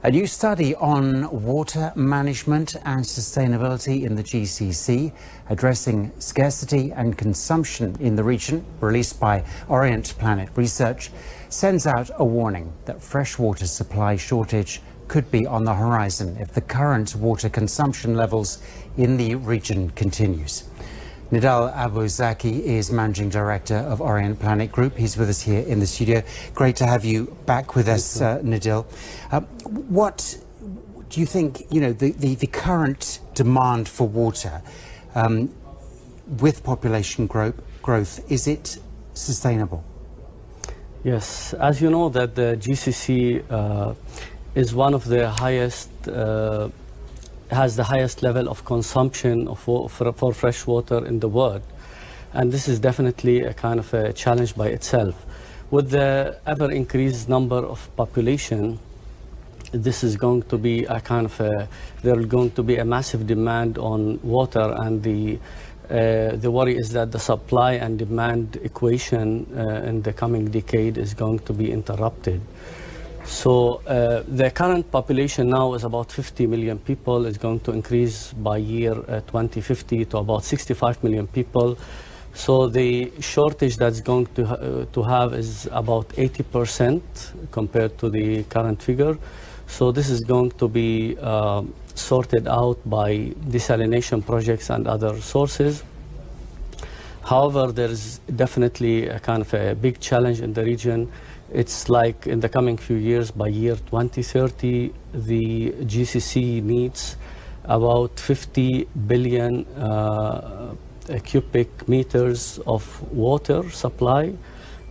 A new study on water management and sustainability in the GCC, addressing scarcity and consumption in the region, released by Orient Planet Research, sends out a warning that freshwater supply shortage could be on the horizon if the current water consumption levels in the region continues. Nidal Abou Zaki is Managing Director of Orient Planet Group. He's with us here in the studio. Great to have you back with us, Nidal. What do you think, the current demand for water with population growth, is it sustainable? Yes, as you know that the GCC is one of the highest has the highest level of consumption for fresh water in the world. And this is definitely a kind of a challenge by itself. With the ever increased number of population, this is going to be a kind of there's going to be a massive demand on water, and the worry is that the supply and demand equation in the coming decade is going to be interrupted. So the current population now is about 50 million people. It's going to increase by year 2050 to about 65 million people. So the shortage that's going to have is about 80% compared to the current figure. So this is going to be sorted out by desalination projects and other sources. However, there's definitely a kind of a big challenge in the region. It's like in the coming few years, by year 2030, the GCC needs about 50 billion cubic meters of water supply.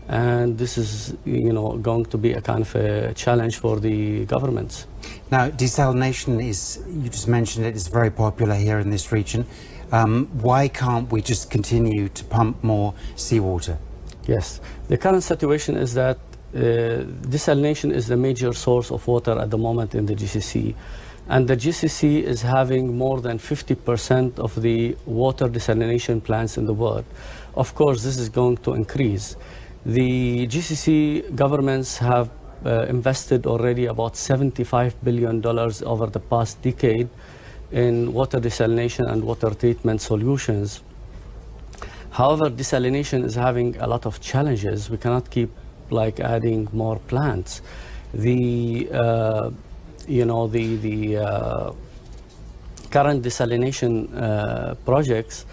And this is, going to be a kind of a challenge for the governments. Now, desalination is, you just mentioned it, is very popular here in this region. Why can't we just continue to pump more seawater? Yes, the current situation is that desalination is the major source of water at the moment in the GCC. And the GCC is having more than 50% of the water desalination plants in the world. Of course, this is going to increase. The GCC governments have invested already about $75 billion over the past decade in water desalination and water treatment solutions. However, desalination is having a lot of challenges. We cannot keep adding more plants. The current desalination projects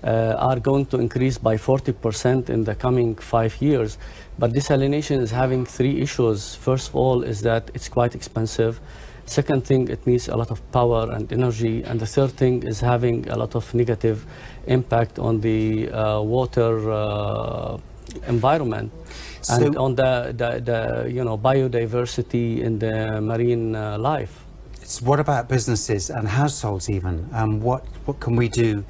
are going to increase by 40% in the coming 5 years. But desalination is having 3 issues. First of all is that it's quite expensive. Second thing, it needs a lot of power and energy. And the third thing is having a lot of negative impact on the water environment. And on the biodiversity in the marine life. So what about businesses and households even? What can we do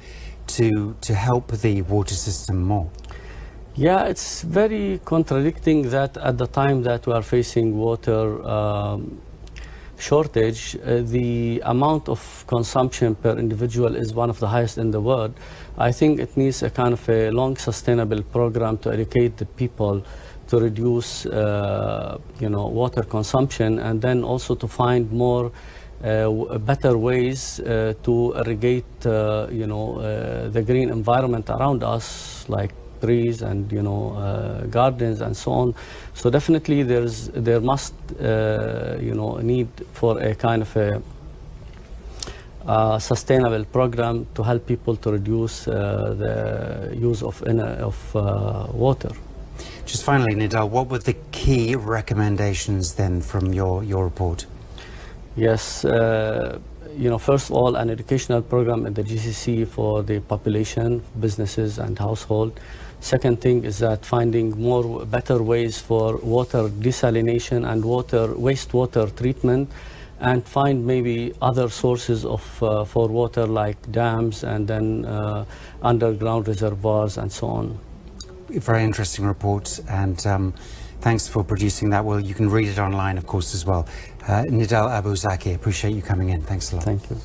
to help the water system more? Yeah, it's very contradicting that at the time that we are facing water shortage, the amount of consumption per individual is one of the highest in the world. I think it needs a kind of a long sustainable program to educate the people to reduce water consumption, and then also to find more better ways to irrigate the green environment around us, like trees and gardens and so on. So definitely there must need for a kind of a sustainable program to help people to reduce the use of water. Just finally, Nidal, what were the key recommendations then from your report? Yes, first of all, an educational program in the GCC for the population, businesses and household. Second thing is that finding better ways for water desalination and wastewater treatment, and find maybe other sources for water like dams and then underground reservoirs and so on. Very interesting report, and thanks for producing that. Well, you can read it online, of course, as well. Nidal Abou Zaki, appreciate you coming in. Thanks a lot. Thank you.